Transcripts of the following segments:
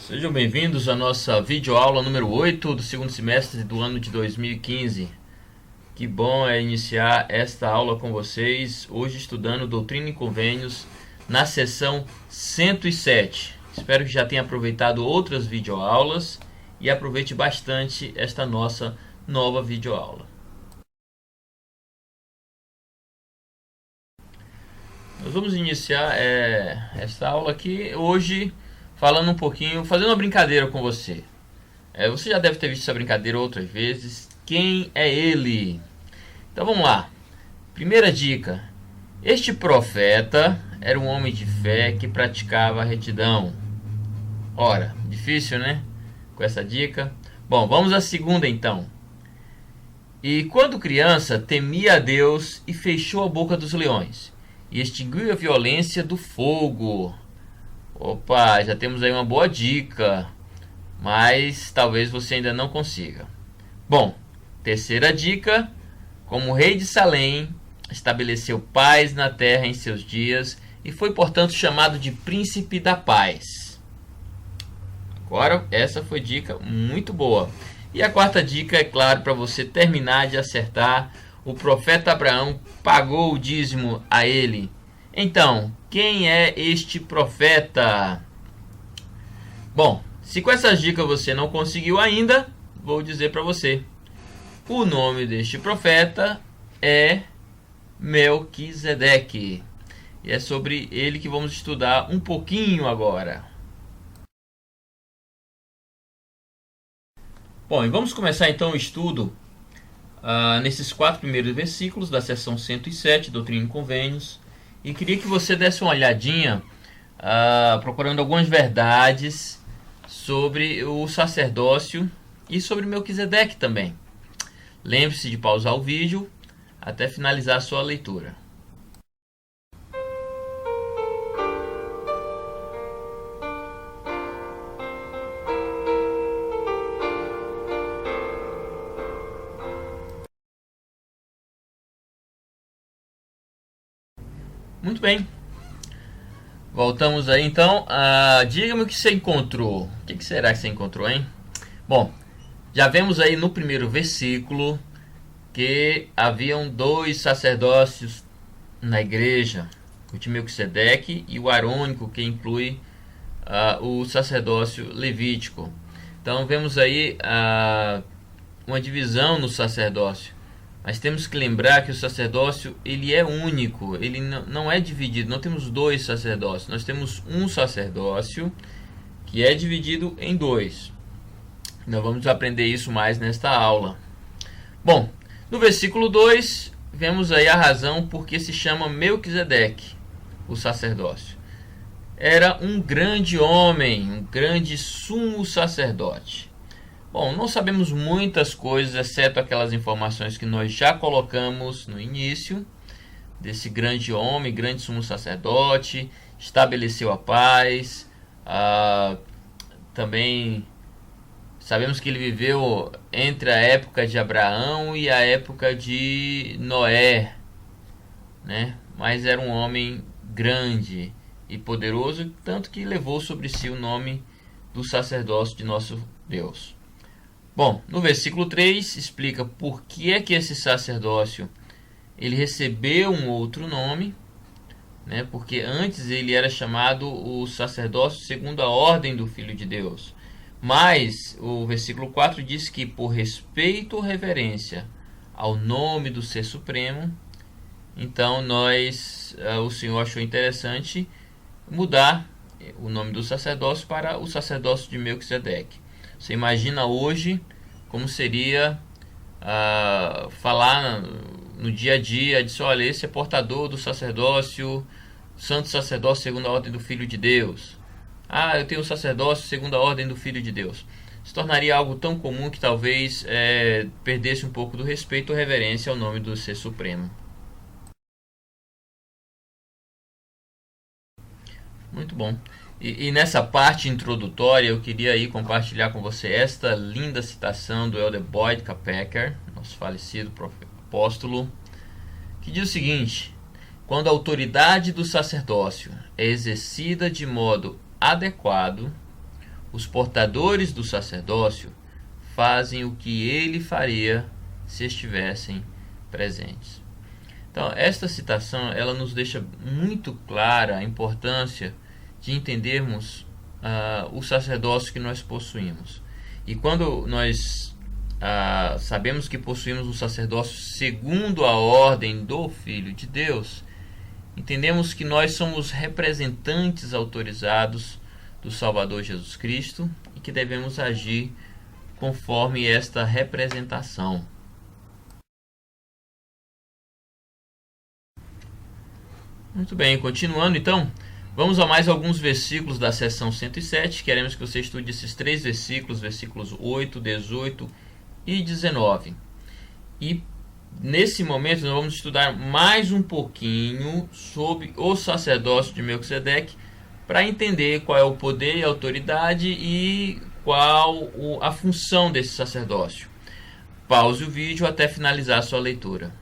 Sejam bem-vindos à nossa videoaula número 8 do segundo semestre do ano de 2015. Que bom é iniciar esta aula com vocês, hoje estudando Doutrina e Convênios na seção 107. Espero que já tenha aproveitado outras videoaulas e aproveite bastante esta nossa nova videoaula. Nós vamos iniciar esta aula aqui hoje falando um pouquinho, fazendo uma brincadeira com você. Você já deve ter visto essa brincadeira outras vezes. Quem é ele? Então vamos lá. Primeira dica. Este profeta era um homem de fé que praticava a retidão. Ora, difícil, né? Com essa dica. Bom, vamos à segunda então. E quando criança, temia a Deus e fechou a boca dos leões, e extinguiu a violência do fogo. Opa, já temos aí uma boa dica, mas talvez você ainda não consiga. Bom, terceira dica. Como rei de Salém, estabeleceu paz na terra em seus dias e foi, portanto, chamado de príncipe da paz. Agora, essa foi dica muito boa. E a quarta dica, é claro, para você terminar de acertar: o profeta Abraão pagou o dízimo a ele. Então, quem é este profeta? Bom, se com essas dicas você não conseguiu ainda, vou dizer para você. O nome deste profeta é Melquisedeque. E é sobre ele que vamos estudar um pouquinho agora. Bom, e vamos começar então o estudo nesses 4 primeiros versículos da seção 107, Doutrina e Convênios. E queria que você desse uma olhadinha, procurando algumas verdades sobre o sacerdócio e sobre Melquisedeque também. Lembre-se de pausar o vídeo até finalizar a sua leitura. Muito bem. Voltamos aí então. Diga-me o que você encontrou. O que será que você encontrou, hein? Bom, já vemos aí no primeiro versículo que haviam 2 sacerdócios na igreja, o de Melquisedeque e o arônico, que inclui o sacerdócio levítico. Então vemos aí uma divisão no sacerdócio. Mas temos que lembrar que o sacerdócio ele é único, ele não é dividido. Não temos 2 sacerdócios, nós temos um sacerdócio que é dividido em 2. Nós vamos aprender isso mais nesta aula. Bom, no versículo 2, vemos aí a razão por que se chama Melquisedeque, o sacerdócio. Era um grande homem, um grande sumo sacerdote. Bom, não sabemos muitas coisas, exceto aquelas informações que nós já colocamos no início, desse grande homem, grande sumo sacerdote, estabeleceu a paz. Também sabemos que ele viveu entre a época de Abraão e a época de Noé, né? Mas era um homem grande e poderoso, tanto que levou sobre si o nome do sacerdócio de nosso Deus. Bom, no versículo 3 explica por que é que esse sacerdócio ele recebeu um outro nome, né? Porque antes ele era chamado o sacerdócio segundo a ordem do Filho de Deus. Mas o versículo 4 diz que por respeito ou reverência ao nome do Ser Supremo, então o Senhor achou interessante mudar o nome do sacerdócio para o sacerdócio de Melquisedeque. Você imagina hoje como seria falar no dia a dia, de olha, esse é portador do sacerdócio, santo sacerdócio segundo a ordem do Filho de Deus. Eu tenho o sacerdócio segundo a ordem do Filho de Deus. Se tornaria algo tão comum que talvez perdesse um pouco do respeito ou reverência ao nome do Ser Supremo. Muito bom. E nessa parte introdutória eu queria aí compartilhar com você esta linda citação do Elder Boyd K. nosso falecido apóstolo, que diz o seguinte: quando a autoridade do sacerdócio é exercida de modo adequado, Os portadores do sacerdócio fazem o que ele faria se estivessem presentes. Então, esta citação ela nos deixa muito clara a importância de entendermos o sacerdócio que nós possuímos. E quando nós sabemos que possuímos um sacerdócio segundo a ordem do Filho de Deus, entendemos que nós somos representantes autorizados do Salvador Jesus Cristo e que devemos agir conforme esta representação. Muito bem, continuando então, vamos a mais alguns versículos da seção 107. Queremos que você estude esses 3 versículos, versículos 8, 18 e 19. E nesse momento nós vamos estudar mais um pouquinho sobre o sacerdócio de Melquisedeque para entender qual é o poder e a autoridade e qual a função desse sacerdócio. Pause o vídeo até finalizar a sua leitura.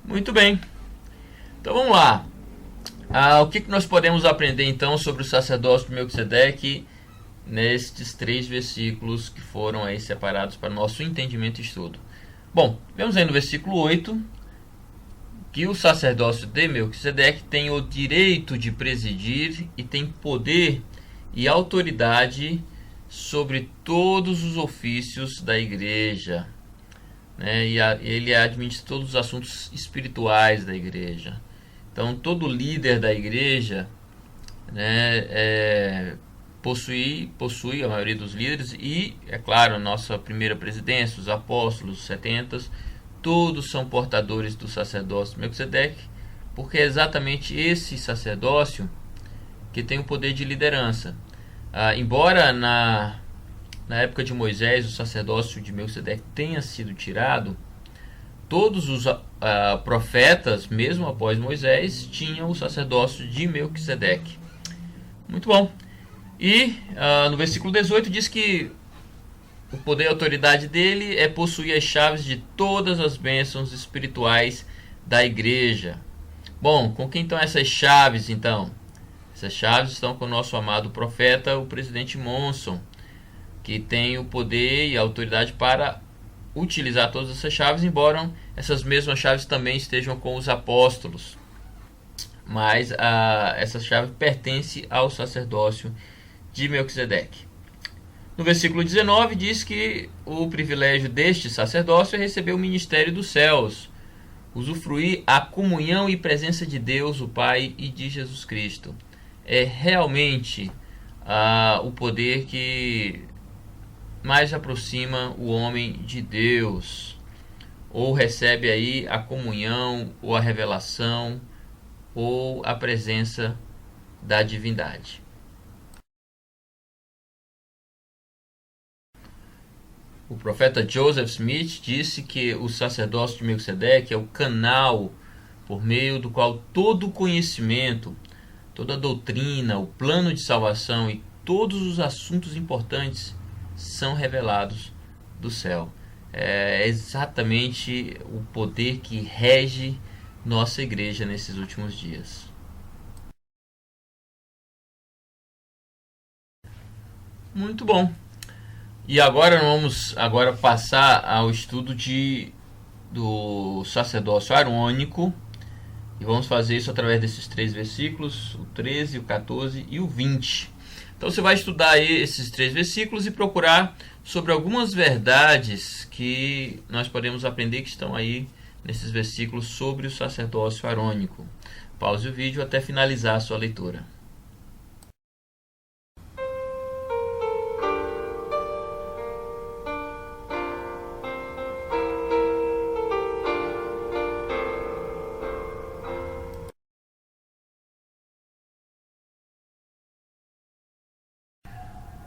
Muito bem, então vamos lá. O que nós podemos aprender então sobre o sacerdócio de Melquisedeque nestes 3 versículos que foram aí separados para nosso entendimento e estudo? Bom, vemos aí no versículo 8 que o sacerdócio de Melquisedeque tem o direito de presidir e tem poder e autoridade sobre todos os ofícios da igreja. E ele administra todos os assuntos espirituais da igreja. Então, todo líder da igreja possui a maioria dos líderes e, é claro, a nossa primeira presidência, os apóstolos, os 70, todos são portadores do sacerdócio de Melquisedeque, porque é exatamente esse sacerdócio que tem o poder de liderança. Embora na época de Moisés o sacerdócio de Melquisedeque tenha sido tirado, todos os profetas, mesmo após Moisés, tinham o sacerdócio de Melquisedeque. Muito bom. E no versículo 18 diz que o poder e a autoridade dele é possuir as chaves de todas as bênçãos espirituais da igreja. Bom, com quem estão essas chaves então? Essas chaves estão com o nosso amado profeta, o presidente Monson, que tem o poder e a autoridade para utilizar todas essas chaves, embora essas mesmas chaves também estejam com os apóstolos. Mas essa chave pertence ao sacerdócio de Melquisedeque. No versículo 19 diz que o privilégio deste sacerdócio é receber o ministério dos céus, usufruir a comunhão e presença de Deus, o Pai, e de Jesus Cristo. É realmente o poder que mais aproxima o homem de Deus, ou recebe aí a comunhão, ou a revelação, ou a presença da divindade. O profeta Joseph Smith disse que o sacerdócio de Melquisedeque é o canal por meio do qual todo o conhecimento, toda a doutrina, o plano de salvação e todos os assuntos importantes são revelados do céu. É exatamente o poder que rege nossa igreja nesses últimos dias. Muito bom. E agora vamos passar ao estudo do sacerdócio arônico. E vamos fazer isso através desses 3 versículos, o 13, o 14 e o 20. Então você vai estudar aí esses 3 versículos e procurar sobre algumas verdades que nós podemos aprender que estão aí nesses versículos sobre o sacerdócio arônico. Pause o vídeo até finalizar a sua leitura.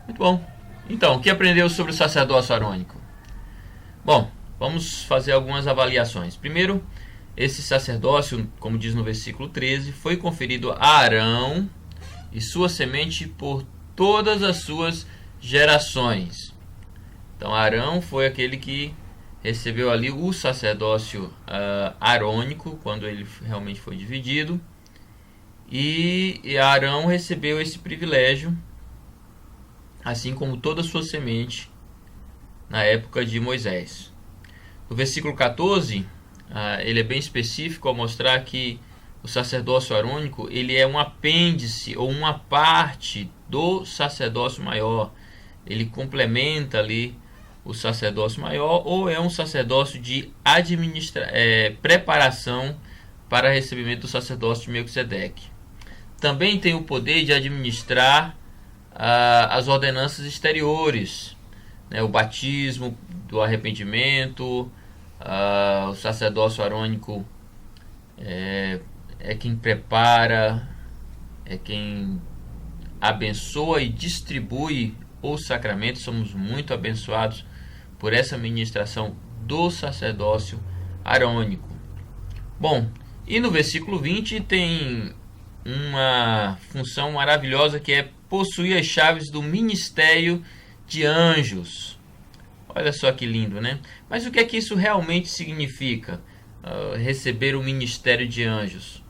Muito bom. Então, o que aprendeu sobre o sacerdócio arônico? Bom, vamos fazer algumas avaliações. Primeiro, esse sacerdócio, como diz no versículo 13, foi conferido a Arão e sua semente por todas as suas gerações. Então Arão foi aquele que recebeu ali o sacerdócio arônico, quando ele realmente foi dividido, e Arão recebeu esse privilégio, assim como toda a sua semente, na época de Moisés. No versículo 14, ele é bem específico ao mostrar que o sacerdócio arônico ele é um apêndice ou uma parte do sacerdócio maior. Ele complementa ali o sacerdócio maior, ou é um sacerdócio de preparação para recebimento do sacerdócio de Melquisedeque. Também tem o poder de administrar as ordenanças exteriores, né, o batismo do arrependimento. O sacerdócio arônico é quem prepara, é quem abençoa e distribui os sacramentos. Somos muito abençoados por essa ministração do sacerdócio arônico. Bom, e no versículo 20 tem uma função maravilhosa que é possuir as chaves do ministério de anjos. Olha só que lindo, né? Mas o que é que isso realmente significa? Receber o ministério de anjos.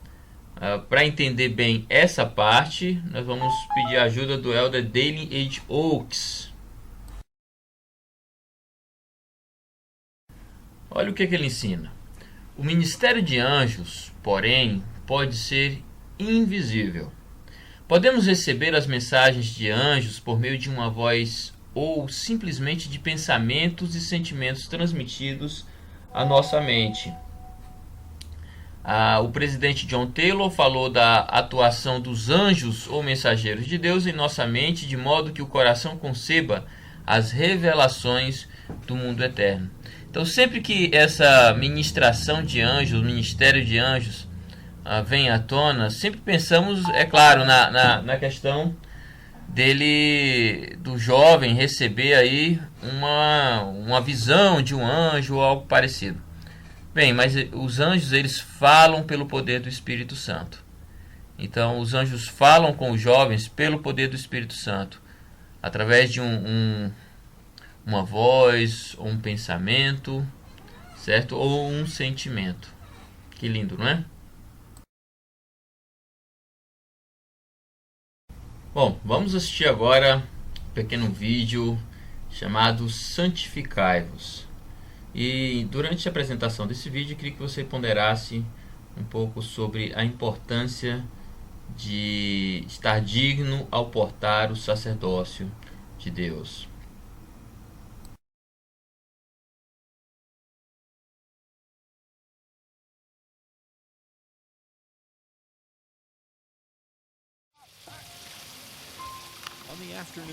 Para entender bem essa parte, nós vamos pedir a ajuda do Elder Dale H. Oaks. Olha o que ele ensina. O ministério de anjos, porém, pode ser invisível. Podemos receber as mensagens de anjos por meio de uma voz ou simplesmente de pensamentos e sentimentos transmitidos à nossa mente. O presidente John Taylor falou da atuação dos anjos ou mensageiros de Deus em nossa mente, de modo que o coração conceba as revelações do mundo eterno. Então, sempre que essa ministração de anjos, o ministério de anjos, vem à tona, sempre pensamos, é claro, na questão do jovem receber aí uma visão de um anjo ou algo parecido. Bem, mas os anjos, eles falam pelo poder do Espírito Santo. Então, os anjos falam com os jovens pelo poder do Espírito Santo, através de uma voz, ou um pensamento, certo? Ou um sentimento. Que lindo, não é? Bom, vamos assistir agora um pequeno vídeo chamado Santificai-vos. E durante a apresentação desse vídeo, eu queria que você ponderasse um pouco sobre a importância de estar digno ao portar o sacerdócio de Deus.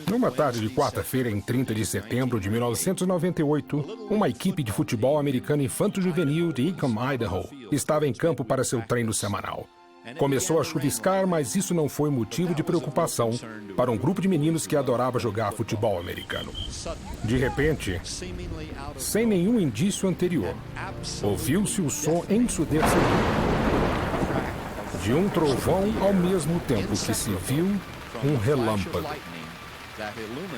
Numa tarde de quarta-feira, em 30 de setembro de 1998, uma equipe de futebol americano infanto-juvenil de Ecom, Idaho, estava em campo para seu treino semanal. Começou a chuviscar, mas isso não foi motivo de preocupação para um grupo de meninos que adorava jogar futebol americano. De repente, sem nenhum indício anterior, ouviu-se o som ensurdecedor de um trovão, ao mesmo tempo que se viu um relâmpago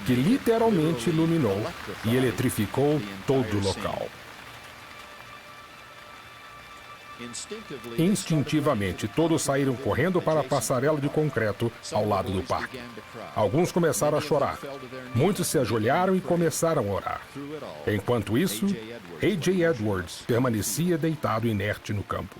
que literalmente iluminou e eletrificou todo o local. Instintivamente, todos saíram correndo para a passarela de concreto ao lado do parque. Alguns começaram a chorar. Muitos se ajoelharam e começaram a orar. Enquanto isso, A.J. Edwards permanecia deitado inerte no campo.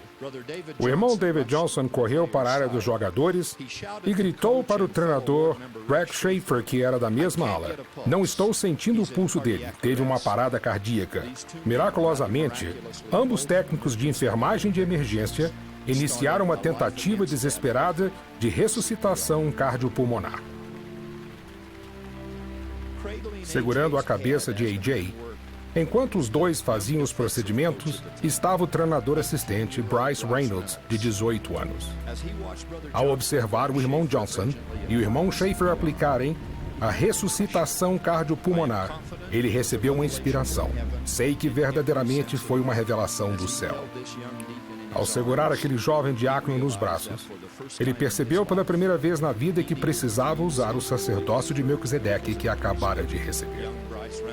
O irmão David Johnson correu para a área dos jogadores e gritou para o treinador Greg Schaefer, que era da mesma ala: "Não estou sentindo o pulso dele. Teve uma parada cardíaca." Miraculosamente, ambos técnicos de enfermagem de emergência iniciaram uma tentativa desesperada de ressuscitação cardiopulmonar. Segurando a cabeça de A.J., enquanto os dois faziam os procedimentos, estava o treinador assistente Bryce Reynolds, de 18 anos. Ao observar o irmão Johnson e o irmão Schaefer aplicarem a ressuscitação cardiopulmonar, ele recebeu uma inspiração. "Sei que verdadeiramente foi uma revelação do céu." Ao segurar aquele jovem diácono nos braços, ele percebeu pela primeira vez na vida que precisava usar o sacerdócio de Melquisedeque que acabara de receber.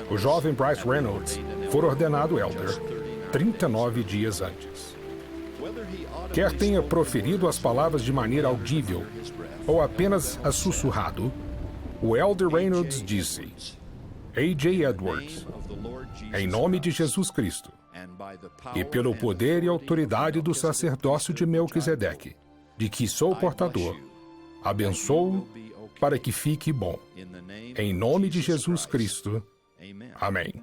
O jovem Bryce Reynolds foi ordenado elder 39 dias antes. Quer tenha proferido as palavras de maneira audível ou apenas as sussurrado, o elder Reynolds disse: A.J. Edwards, em nome de Jesus Cristo, e pelo poder e autoridade do sacerdócio de Melquisedeque, de que sou portador, abençoo para que fique bom. Em nome de Jesus Cristo. Amém.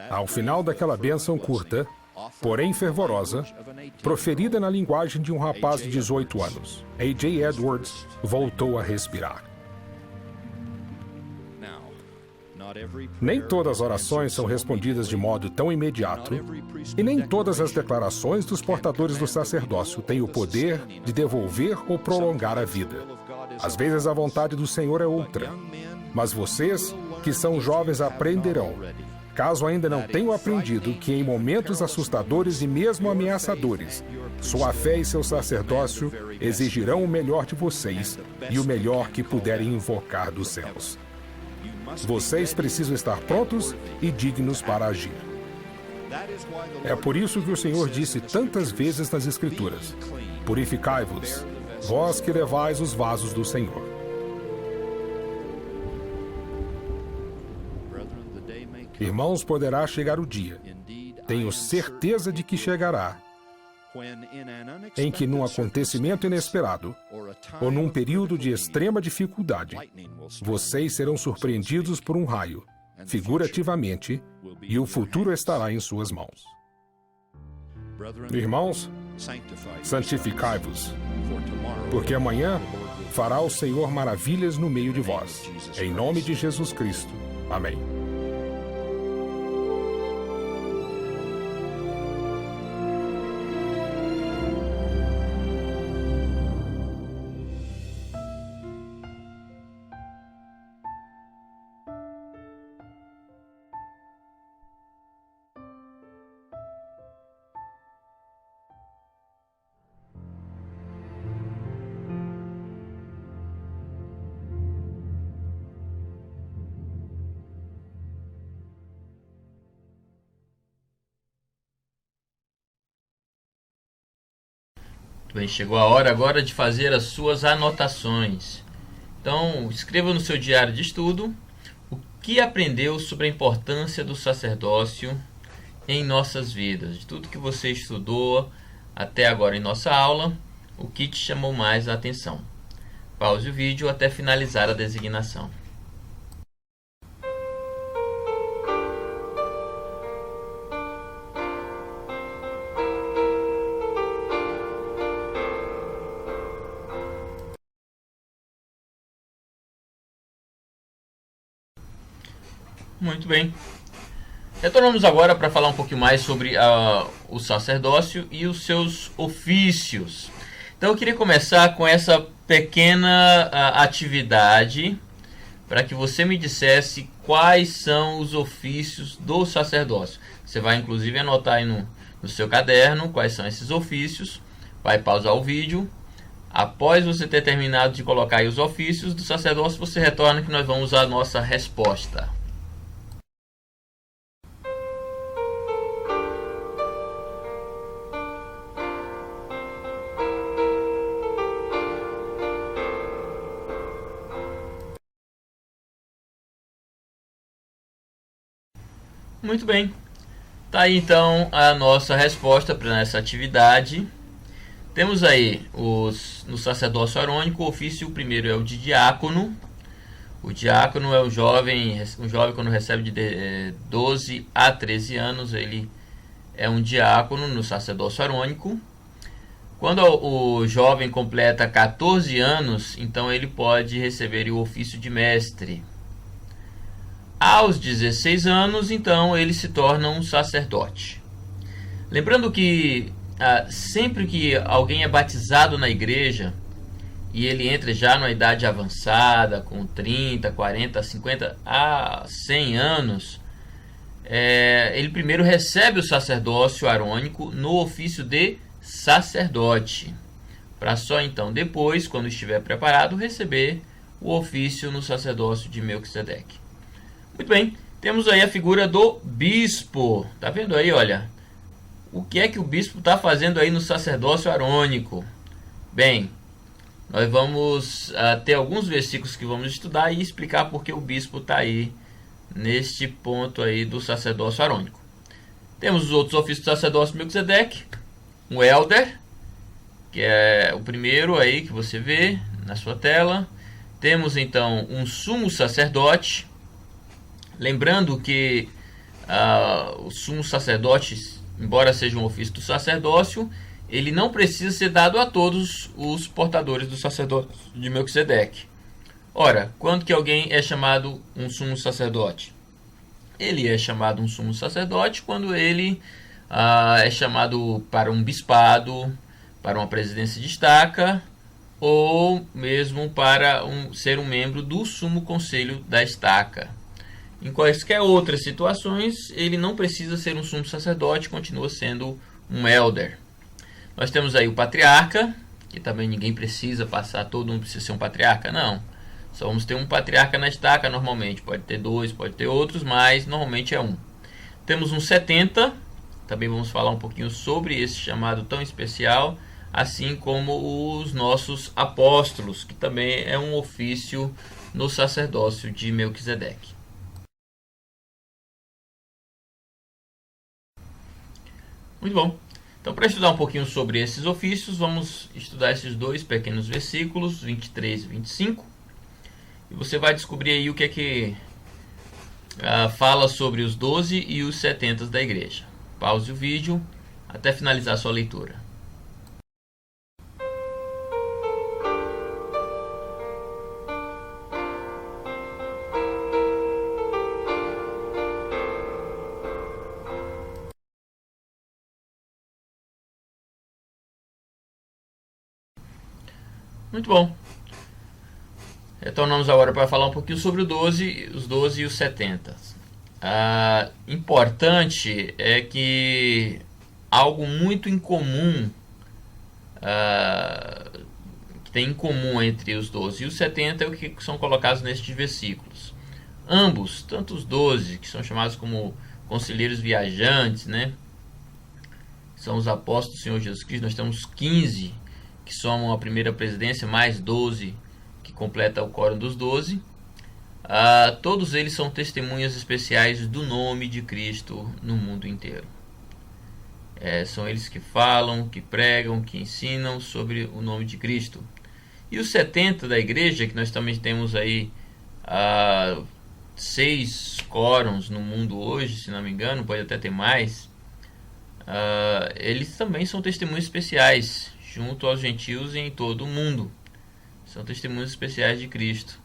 Ao final daquela bênção curta, porém fervorosa, proferida na linguagem de um rapaz de 18 anos, A.J. Edwards voltou a respirar. Nem todas as orações são respondidas de modo tão imediato, e nem todas as declarações dos portadores do sacerdócio têm o poder de devolver ou prolongar a vida. Às vezes a vontade do Senhor é outra, mas vocês, que são jovens, aprenderão, caso ainda não tenham aprendido, que em momentos assustadores e mesmo ameaçadores, sua fé e seu sacerdócio exigirão o melhor de vocês e o melhor que puderem invocar dos céus. Vocês precisam estar prontos e dignos para agir. É por isso que o Senhor disse tantas vezes nas Escrituras: purificai-vos, vós que levais os vasos do Senhor. Irmãos, poderá chegar o dia, tenho certeza de que chegará, em que num acontecimento inesperado, ou num período de extrema dificuldade, vocês serão surpreendidos por um raio, figurativamente, e o futuro estará em suas mãos. Irmãos, santificai-vos, porque amanhã fará o Senhor maravilhas no meio de vós. Em nome de Jesus Cristo. Amém. Bem, chegou a hora agora de fazer as suas anotações. Então, escreva no seu diário de estudo o que aprendeu sobre a importância do sacerdócio em nossas vidas. De tudo que você estudou até agora em nossa aula, o que te chamou mais a atenção. Pause o vídeo até finalizar a designação. Muito bem. Retornamos agora para falar um pouquinho mais sobre o sacerdócio e os seus ofícios. Então eu queria começar com essa pequena atividade para que você me dissesse quais são os ofícios do sacerdócio. Você vai inclusive anotar aí no seu caderno quais são esses ofícios, vai pausar o vídeo. Após você ter terminado de colocar aí os ofícios do sacerdócio, você retorna que nós vamos à nossa resposta. Muito bem, tá aí então a nossa resposta para essa atividade. Temos aí no sacerdócio arônico, o ofício primeiro é o de diácono. O diácono é um jovem quando recebe de 12 a 13 anos, ele é um diácono no sacerdócio arônico. Quando o jovem completa 14 anos, então ele pode receber o ofício de mestre. Aos 16 anos, então, ele se torna um sacerdote. Lembrando que sempre que alguém é batizado na igreja e ele entra já numa idade avançada, com 30, 40, 50 a 100 anos, ele primeiro recebe o sacerdócio arônico no ofício de sacerdote, para só então depois, quando estiver preparado, receber o ofício no sacerdócio de Melquisedeque. Muito bem, temos aí a figura do bispo. Tá vendo aí, olha, o que é que o bispo está fazendo aí no sacerdócio arônico? Bem, nós vamos ter alguns versículos que vamos estudar e explicar porque o bispo está aí neste ponto aí do sacerdócio arônico. Temos os outros ofícios do sacerdócio de Melquisedeque, um elder, que é o primeiro aí que você vê na sua tela. Temos então um sumo sacerdote. Lembrando que o sumo sacerdote, embora seja um ofício do sacerdócio, ele não precisa ser dado a todos os portadores do sacerdócio de Melquisedeque. Ora, quando que alguém é chamado um sumo sacerdote? Ele é chamado um sumo sacerdote quando ele é chamado para um bispado, para uma presidência de estaca, ou mesmo para ser um membro do sumo conselho da estaca. Em quaisquer outras situações, ele não precisa ser um sumo sacerdote, continua sendo um elder. Nós temos aí o patriarca, que também ninguém precisa passar, todo mundo precisa ser um patriarca, não. Só vamos ter um patriarca na estaca normalmente, pode ter dois, pode ter outros, mas normalmente é um. Temos um 70, também vamos falar um pouquinho sobre esse chamado tão especial, assim como os nossos apóstolos, que também é um ofício no sacerdócio de Melquisedeque. Muito bom. Então, para estudar um pouquinho sobre esses ofícios, vamos estudar esses dois pequenos versículos, 23 e 25. E você vai descobrir aí o que é que fala sobre os 12 e os 70 da igreja. Pause o vídeo até finalizar a sua leitura. Muito bom. Retornamos agora para falar um pouquinho sobre os 12 e os 70. Importante é que algo muito incomum, que tem em comum entre os 12 e os 70 é o que são colocados nestes versículos. Ambos, tanto os 12, que são chamados como conselheiros viajantes, né? São os apóstolos do Senhor Jesus Cristo. Nós temos 15 que somam a primeira presidência, mais 12 que completa o quórum dos 12. Todos eles são testemunhas especiais do nome de Cristo no mundo inteiro. São eles que falam, que pregam, que ensinam sobre o nome de Cristo. E os 70 da igreja, que nós também temos aí 6 quórums no mundo hoje, se não me engano, pode até ter mais. Eles também são testemunhas especiais junto aos gentios e em todo o mundo. São testemunhas especiais de Cristo.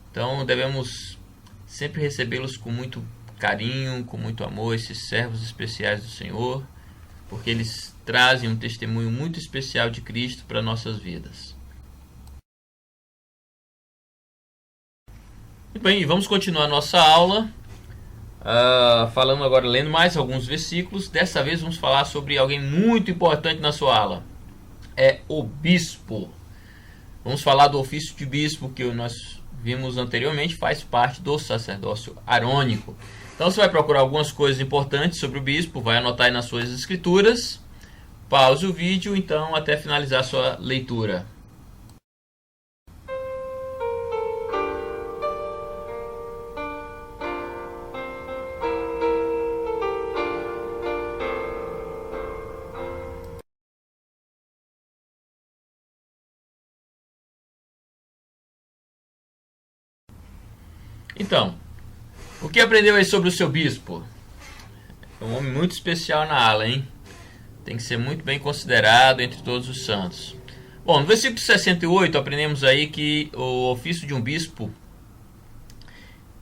Então devemos sempre recebê-los com muito carinho, com muito amor, esses servos especiais do Senhor, porque eles trazem um testemunho muito especial de Cristo para nossas vidas. Muito bem, vamos continuar nossa aula, falando agora, lendo mais alguns versículos. Dessa vez vamos falar sobre alguém muito importante na sua aula. É o bispo. Vamos falar do ofício de bispo, que nós vimos anteriormente, faz parte do sacerdócio arônico. Então você vai procurar algumas coisas importantes sobre o bispo, vai anotar aí nas suas escrituras, pause o vídeo então até finalizar a sua leitura. Então, o que aprendeu aí sobre o seu bispo? É um homem muito especial na ala, hein? Tem que ser muito bem considerado entre todos os santos. Bom, no versículo 68 aprendemos aí que o ofício de um bispo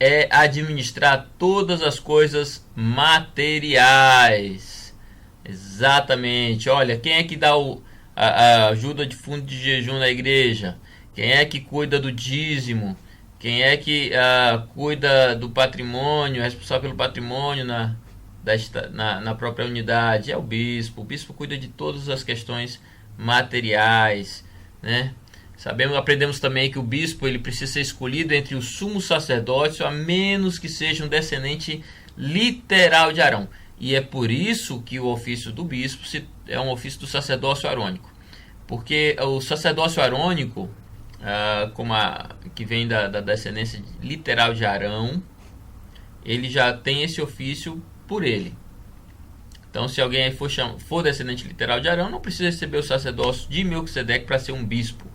é administrar todas as coisas materiais. Exatamente. Olha, quem é que dá a ajuda de fundo de jejum na igreja? Quem é que cuida do dízimo? Quem é que cuida do patrimônio, é responsável pelo patrimônio na própria unidade é o bispo. O bispo cuida de todas as questões materiais, né? Aprendemos também que o bispo ele precisa ser escolhido entre os sumos sacerdotes, a menos que seja um descendente literal de Arão. E é por isso que o ofício do bispo é um ofício do sacerdócio arônico. Porque o sacerdócio arônico, que vem da descendência literal de Arão, ele já tem esse ofício por ele. Então, se alguém for descendente literal de Arão, não precisa receber o sacerdócio de Melquisedeque para ser um bispo.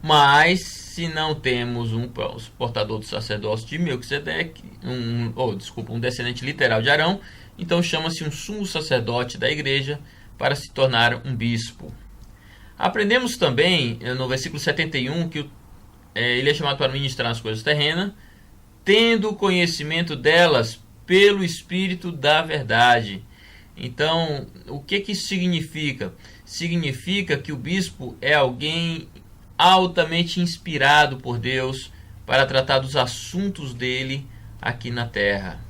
Mas, se não temos um portador do sacerdócio de Melquisedeque, um descendente literal de Arão, então chama-se um sumo sacerdote da igreja para se tornar um bispo. Aprendemos também, no versículo 71, que ele é chamado para ministrar as coisas terrenas, tendo conhecimento delas pelo Espírito da verdade. Então, o que isso significa? Significa que o bispo é alguém altamente inspirado por Deus para tratar dos assuntos dele aqui na terra.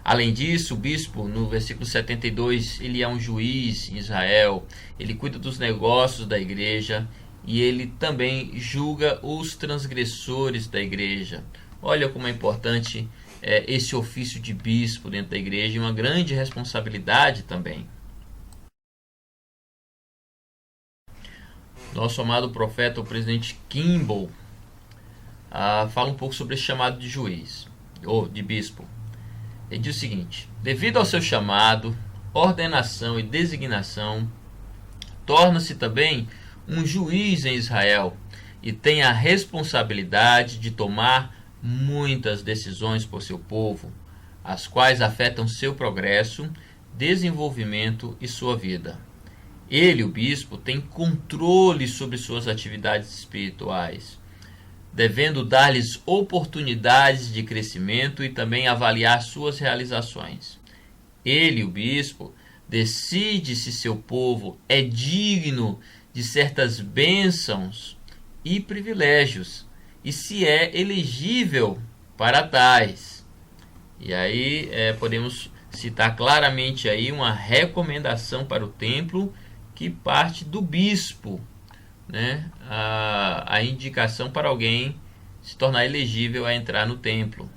Além disso, o bispo, no versículo 72, ele é um juiz em Israel, ele cuida dos negócios da igreja e ele também julga os transgressores da igreja. Olha como é importante esse ofício de bispo dentro da igreja e uma grande responsabilidade também. Nosso amado profeta, o presidente Kimball, fala um pouco sobre esse chamado de juiz, ou de bispo. Ele diz o seguinte: devido ao seu chamado, ordenação e designação, torna-se também um juiz em Israel e tem a responsabilidade de tomar muitas decisões por seu povo, as quais afetam seu progresso, desenvolvimento e sua vida. Ele, o bispo, tem controle sobre suas atividades espirituais, devendo dar-lhes oportunidades de crescimento e também avaliar suas realizações. Ele, o bispo, decide se seu povo é digno de certas bênçãos e privilégios e se é elegível para tais. E aí podemos citar claramente aí uma recomendação para o templo que parte do bispo, né? A indicação para alguém se tornar elegível a entrar no templo.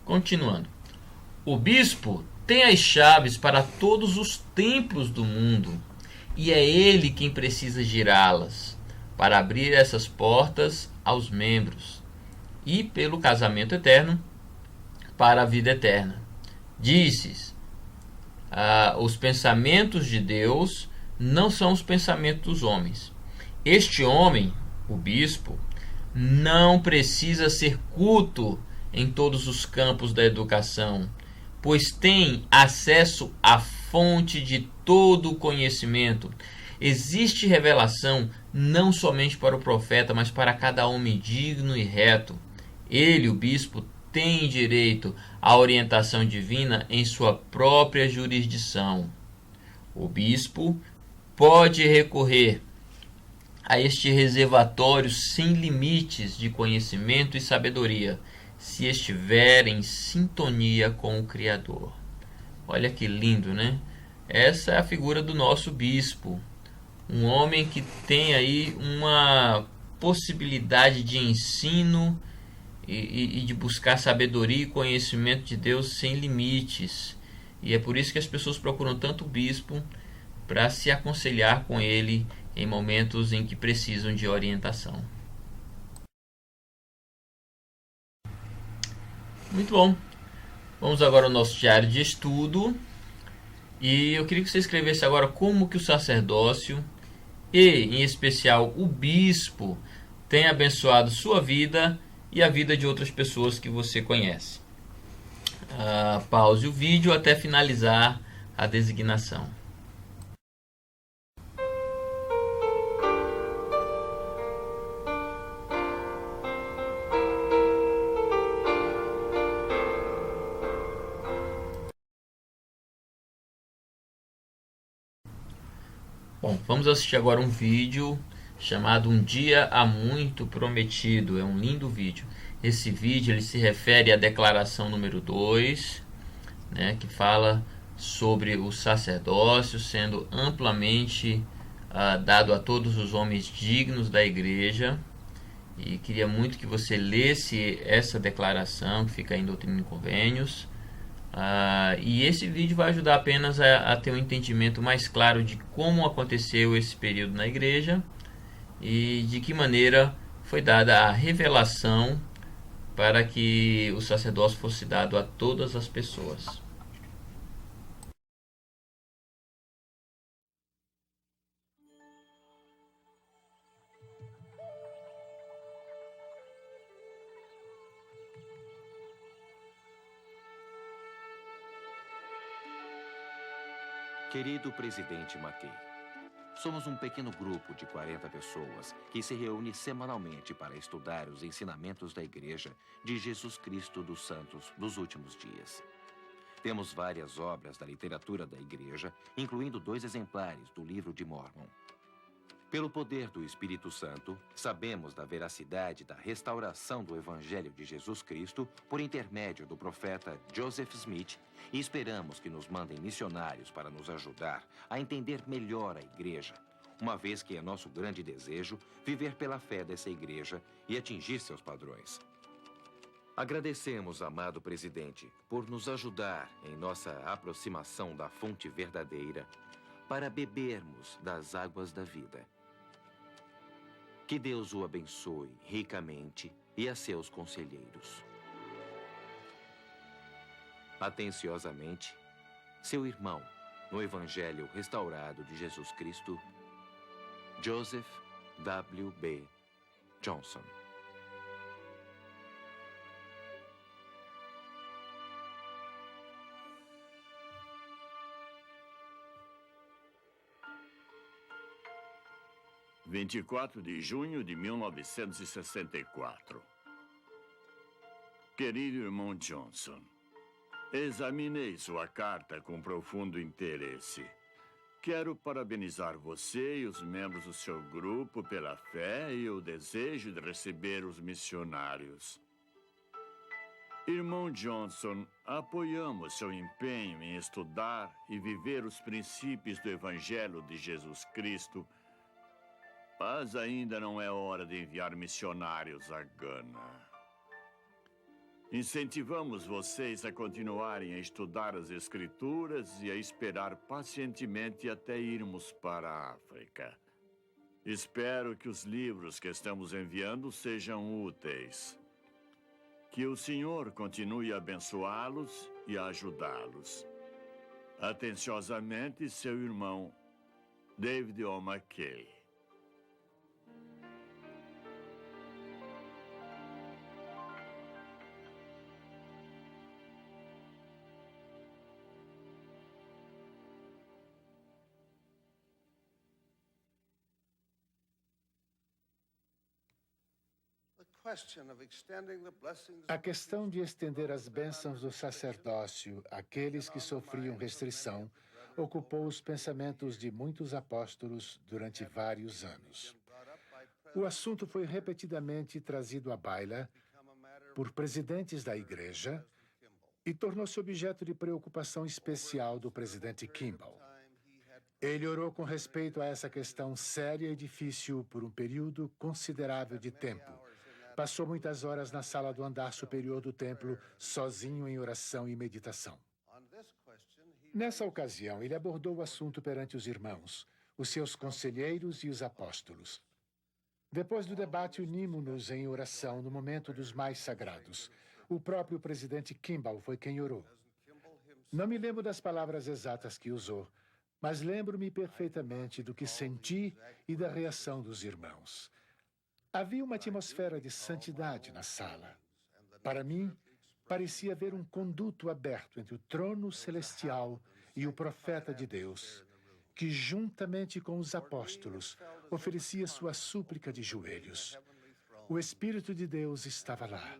Continuando. O bispo tem as chaves para todos os templos do mundo e é ele quem precisa girá-las para abrir essas portas aos membros e pelo casamento eterno para a vida eterna. Dizes: os pensamentos de Deus não são os pensamentos dos homens. Este homem, o bispo, não precisa ser culto em todos os campos da educação, pois tem acesso à fonte de todo o conhecimento. Existe revelação não somente para o profeta, mas para cada homem digno e reto. Ele, o bispo, tem direito à orientação divina em sua própria jurisdição. O bispo pode recorrer a este reservatório sem limites de conhecimento e sabedoria, se estiver em sintonia com o Criador. Olha que lindo, né? Essa é a figura do nosso bispo. Um homem que tem aí uma possibilidade de ensino e de buscar sabedoria e conhecimento de Deus sem limites. E é por isso que as pessoas procuram tanto o bispo para se aconselhar com ele em momentos em que precisam de orientação. Muito bom. Vamos agora ao nosso diário de estudo. E eu queria que você escrevesse agora como que o sacerdócio e, em especial, o bispo tem abençoado sua vida e a vida de outras pessoas que você conhece. Pause o vídeo até finalizar a designação. Bom, vamos assistir agora um vídeo chamado Um Dia Há Muito Prometido. É um lindo vídeo. Esse vídeo ele se refere à declaração número 2, né, que fala sobre o sacerdócio sendo amplamente dado a todos os homens dignos da igreja. E queria muito que você lesse essa declaração que fica em Doutrina e Convênios. E esse vídeo vai ajudar apenas a ter um entendimento mais claro de como aconteceu esse período na igreja e de que maneira foi dada a revelação para que o sacerdócio fosse dado a todas as pessoas. Querido presidente McKay, somos um pequeno grupo de 40 pessoas que se reúne semanalmente para estudar os ensinamentos da Igreja de Jesus Cristo dos Santos dos últimos dias. Temos várias obras da literatura da Igreja, incluindo 2 exemplares do Livro de Mórmon. Pelo poder do Espírito Santo, sabemos da veracidade da restauração do Evangelho de Jesus Cristo por intermédio do profeta Joseph Smith e esperamos que nos mandem missionários para nos ajudar a entender melhor a Igreja, uma vez que é nosso grande desejo viver pela fé dessa Igreja e atingir seus padrões. Agradecemos, amado presidente, por nos ajudar em nossa aproximação da fonte verdadeira para bebermos das águas da vida. Que Deus o abençoe ricamente e a seus conselheiros. Atenciosamente, seu irmão, no Evangelho restaurado de Jesus Cristo, Joseph W. B. Johnson. – 24 de junho de 1964. Querido irmão Johnson, examinei sua carta com profundo interesse. Quero parabenizar você e os membros do seu grupo pela fé e o desejo de receber os missionários. Irmão Johnson, apoiamos seu empenho em estudar e viver os princípios do Evangelho de Jesus Cristo, mas ainda não é hora de enviar missionários a Gana. Incentivamos vocês a continuarem a estudar as Escrituras e a esperar pacientemente até irmos para a África. Espero que os livros que estamos enviando sejam úteis. Que o Senhor continue a abençoá-los e a ajudá-los. Atenciosamente, seu irmão, David O. McKay. A questão de estender as bênçãos do sacerdócio àqueles que sofriam restrição ocupou os pensamentos de muitos apóstolos durante vários anos. O assunto foi repetidamente trazido à baila por presidentes da igreja e tornou-se objeto de preocupação especial do presidente Kimball. Ele orou com respeito a essa questão séria e difícil por um período considerável de tempo. Passou muitas horas na sala do andar superior do templo, sozinho em oração e meditação. Nessa ocasião, ele abordou o assunto perante os irmãos, os seus conselheiros e os apóstolos. Depois do debate, unimos-nos em oração no momento dos mais sagrados. O próprio presidente Kimball foi quem orou. Não me lembro das palavras exatas que usou, mas lembro-me perfeitamente do que senti e da reação dos irmãos. Havia uma atmosfera de santidade na sala. Para mim, parecia haver um conduto aberto entre o trono celestial e o profeta de Deus, que, juntamente com os apóstolos, oferecia sua súplica de joelhos. O Espírito de Deus estava lá.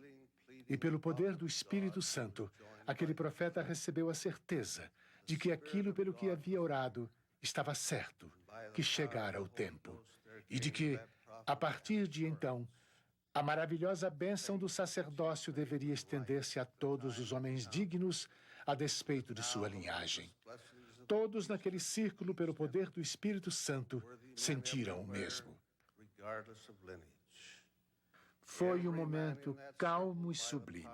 E pelo poder do Espírito Santo, aquele profeta recebeu a certeza de que aquilo pelo que havia orado estava certo, que chegara o tempo, e de que, a partir de então, A maravilhosa bênção do sacerdócio deveria estender-se a todos os homens dignos, a despeito de sua linhagem. Todos naquele círculo, pelo poder do Espírito Santo, sentiram o mesmo. Foi um momento calmo e sublime.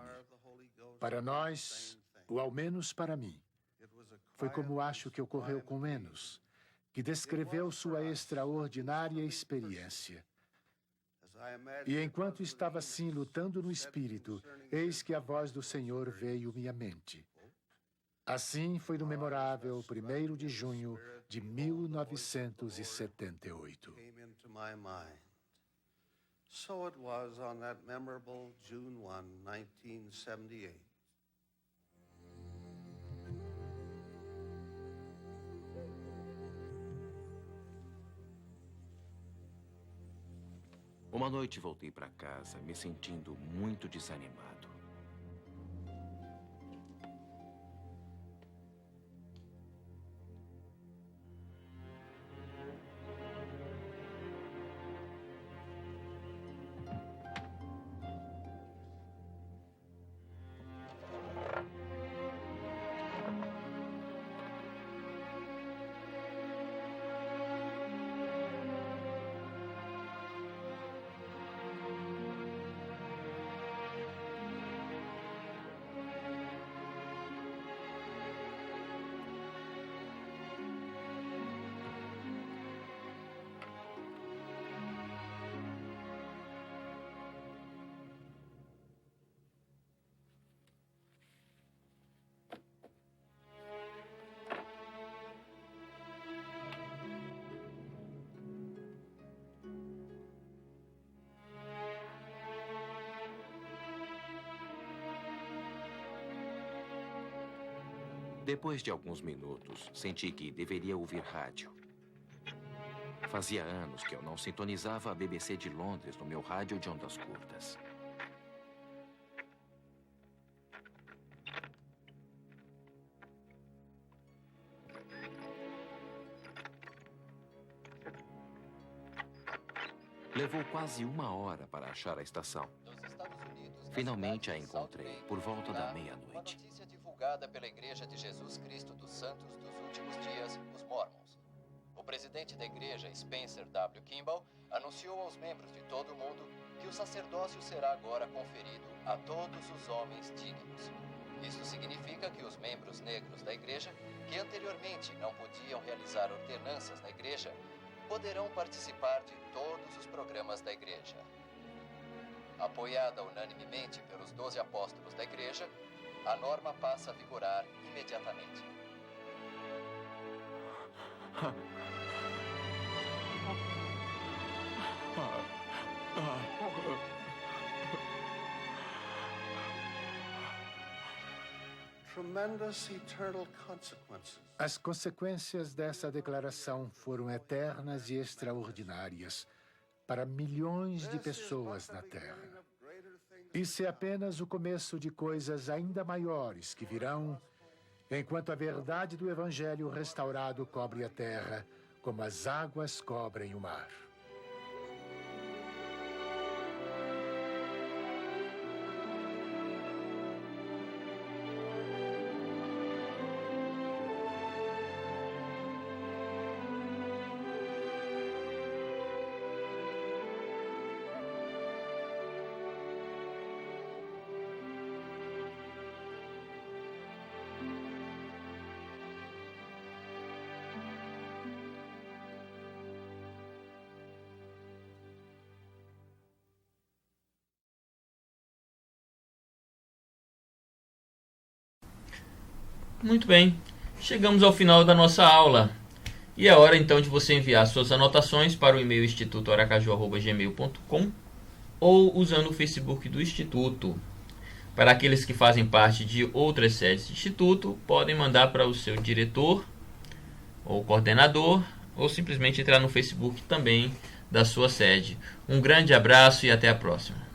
Para nós, ou ao menos para mim, foi como acho que ocorreu com Enos, que descreveu sua extraordinária experiência. E enquanto estava assim lutando no Espírito, eis que a voz do Senhor veio-me à mente. Assim foi no memorável 1º de junho de 1978. So it was on that memorable June 1, 1978. Uma noite voltei para casa me sentindo muito desanimado. Depois de alguns minutos, senti que deveria ouvir rádio. Fazia anos que eu não sintonizava a BBC de Londres no meu rádio de ondas curtas. Levou quase 1 hora para achar a estação. Finalmente a encontrei, por volta da meia-noite. Divulgada pela Igreja de Jesus Cristo dos Santos dos Últimos Dias, os Mormons. O presidente da igreja, Spencer W. Kimball, anunciou aos membros de todo o mundo que o sacerdócio será agora conferido a todos os homens dignos. Isso significa que os membros negros da igreja, que anteriormente não podiam realizar ordenanças na igreja, poderão participar de todos os programas da igreja. Apoiada unanimemente pelos 12 apóstolos da igreja, a norma passa a vigorar imediatamente. Tremendous eternal consequences. As consequências dessa declaração foram eternas e extraordinárias para milhões de pessoas na Terra. Isso é apenas o começo de coisas ainda maiores que virão enquanto a verdade do Evangelho restaurado cobre a terra como as águas cobrem o mar. Muito bem, chegamos ao final da nossa aula. E é hora então de você enviar suas anotações para o e-mail institutoaracaju@gmail.com ou usando o Facebook do Instituto. Para aqueles que fazem parte de outras sedes do Instituto, podem mandar para o seu diretor ou coordenador ou simplesmente entrar no Facebook também da sua sede. Um grande abraço e até a próxima.